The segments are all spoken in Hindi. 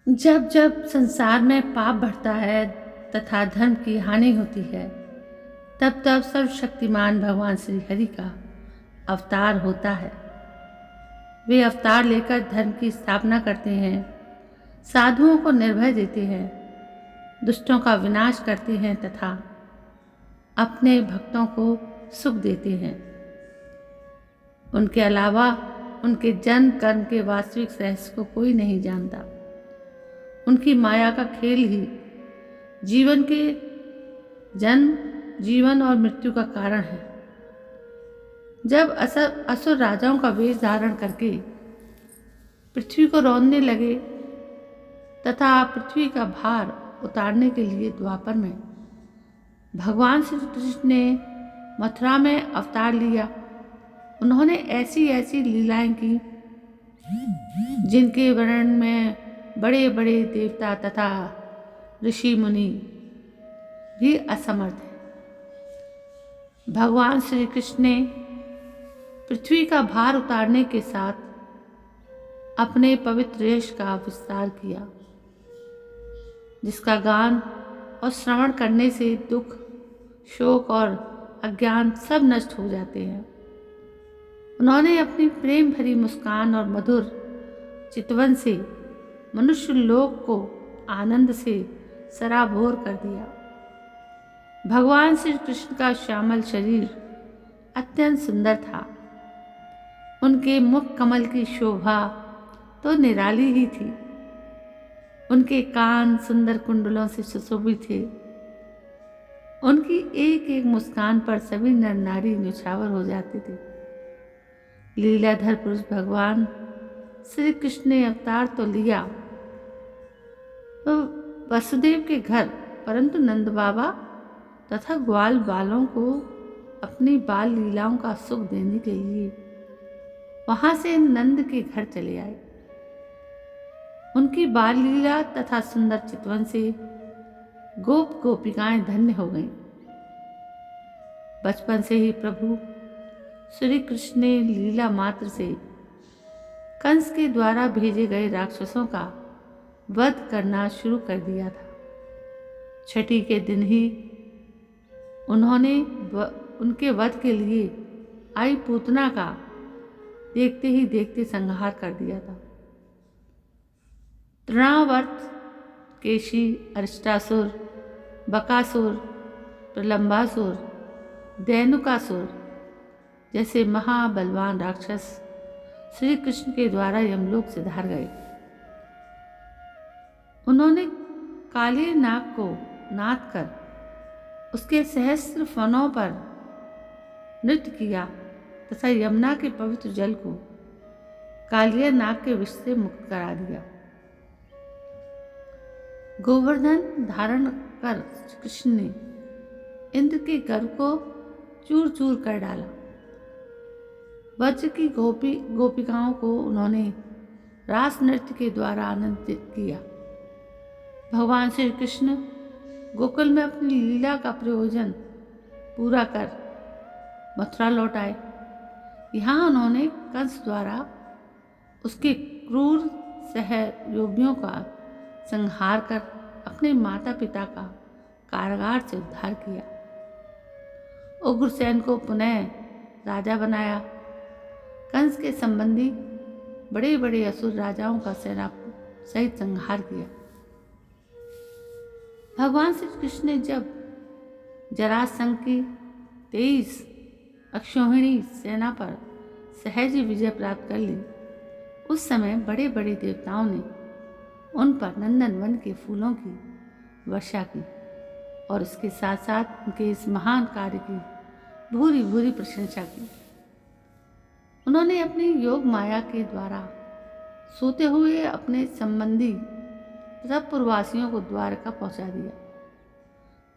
जब जब संसार में पाप बढ़ता है तथा धर्म की हानि होती है, तब तब सर्वशक्तिमान भगवान श्री हरि का अवतार होता है। वे अवतार लेकर धर्म की स्थापना करते हैं, साधुओं को निर्भय देते हैं, दुष्टों का विनाश करते हैं तथा अपने भक्तों को सुख देते हैं। उनके अलावा उनके जन्म कर्म के वास्तविक रहस्य को कोई नहीं जानता। उनकी माया का खेल ही जीवन के जन्म, जीवन और मृत्यु का कारण है। जब असुर राजाओं का वेश धारण करके पृथ्वी को रौंदने लगे तथा पृथ्वी का भार उतारने के लिए द्वापर में भगवान श्री कृष्ण ने मथुरा में अवतार लिया। उन्होंने ऐसी ऐसी लीलाएं की जिनके वर्णन में बड़े बड़े देवता तथा ऋषि मुनि भी असमर्थ हैं। भगवान श्री कृष्ण ने पृथ्वी का भार उतारने के साथ अपने पवित्र यश का विस्तार किया, जिसका गान और श्रवण करने से दुख, शोक और अज्ञान सब नष्ट हो जाते हैं। उन्होंने अपनी प्रेम भरी मुस्कान और मधुर चितवन से मनुष्य लोक को आनंद से सराबोर कर दिया। भगवान श्री कृष्ण का श्यामल शरीर अत्यंत सुंदर था। उनके मुख कमल की शोभा तो निराली ही थी। उनके कान सुंदर कुंडलों से सुशोभित थे। उनकी एक एक मुस्कान पर सभी नर नारी न्यौछावर हो जाते थे। लीलाधर पुरुष भगवान श्री कृष्ण ने अवतार तो लिया तो वसुदेव के घर, परंतु नंद बाबा तथा ग्वाल बालों को अपनी बाल लीलाओं का सुख देने के लिए वहां से नंद के घर चले आए। उनकी बाल लीला तथा सुंदर चितवन से गोप गोपिकाएं धन्य हो गईं। बचपन से ही प्रभु श्री कृष्ण ने लीला मात्र से कंस के द्वारा भेजे गए राक्षसों का वध करना शुरू कर दिया था। छठी के दिन ही उन्होंने उनके वध के लिए आई पूतना का देखते ही देखते संहार कर दिया था। तृणावर्त, केशी, अरिष्टासुर, बकासुर, प्रलंबासुर, धेनुकासुर जैसे महाबलवान राक्षस श्री कृष्ण के द्वारा यमलोक से धार गए। उन्होंने काले नाग को नाद कर उसके सहस्त्र फनों पर नृत्य किया तथा यमुना के पवित्र जल को कालिया नाग के विष से मुक्त करा दिया। गोवर्धन धारण कर कृष्ण ने इंद्र के गर्भ को चूर चूर कर डाला। वज्र की गोपिकाओं को उन्होंने रास नृत्य के द्वारा आनंदित किया। भगवान श्री कृष्ण गोकुल में अपनी लीला का प्रयोजन पूरा कर मथुरा लौट आए। यहाँ उन्होंने कंस द्वारा उसके क्रूर सहयोगियों का संहार कर अपने माता पिता का कारागार से उद्धार किया। उग्रसेन को पुनः राजा बनाया। कंस के संबंधी बड़े बड़े असुर राजाओं का सेना सहित संहार किया। भगवान श्री कृष्ण ने जब जरासंध की 23 अक्षौहिणी सेना पर सहज विजय प्राप्त कर ली, उस समय बड़े बड़े देवताओं ने उन पर नंदन वन के फूलों की वर्षा की और इसके साथ साथ उनके इस महान कार्य की भूरी भूरी प्रशंसा की। उन्होंने अपनी योग माया के द्वारा सोते हुए अपने संबंधी तथा पूर्ववासियों को द्वारका पहुंचा दिया।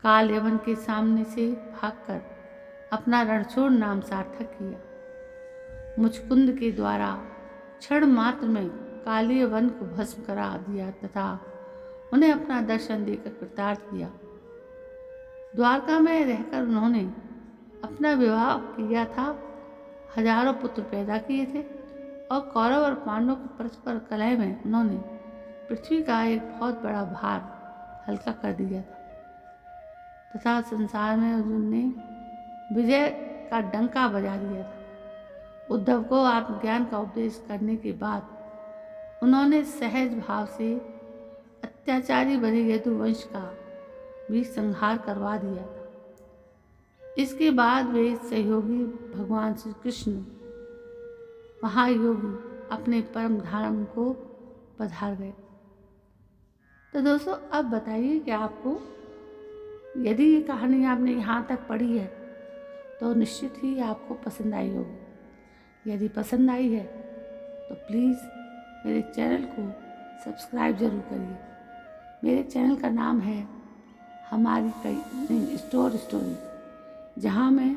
काल यवन के सामने से भागकर अपना रणछोड़ नाम सार्थक किया। मुचकुंद के द्वारा क्षण मात्र में काले वन को भस्म करा दिया तथा उन्हें अपना दर्शन देकर कृतार्थ किया। द्वारका में रहकर उन्होंने अपना विवाह किया था, हजारों पुत्र पैदा किए थे और कौरव और पांडवों की परस्पर कलह में उन्होंने पृथ्वी का एक बहुत बड़ा भार हल्का कर दिया था तथा संसार में अर्जुन ने विजय का डंका बजा दिया था। उद्धव को आत्मज्ञान का उपदेश करने के बाद उन्होंने सहज भाव से अत्याचारी बने यदुवंश का भी संहार करवा दिया था। इसके बाद वे सहयोगी भगवान श्री कृष्ण महायोगी अपने परम धाम को पधार गए। तो दोस्तों, अब बताइए कि आपको यदि ये कहानी आपने यहाँ तक पढ़ी है तो निश्चित ही आपको पसंद आई होगी। यदि पसंद आई है तो प्लीज़ मेरे चैनल को सब्सक्राइब ज़रूर करिए। मेरे चैनल का नाम है हमारी कई स्टोरी, जहाँ मैं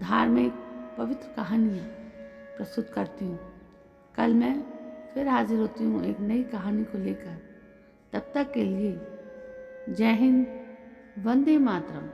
धार्मिक पवित्र कहानियाँ प्रस्तुत करती हूँ। कल मैं फिर हाजिर होती हूँ एक नई कहानी को लेकर। तब तक के लिए जय हिंद, वंदे मातरम।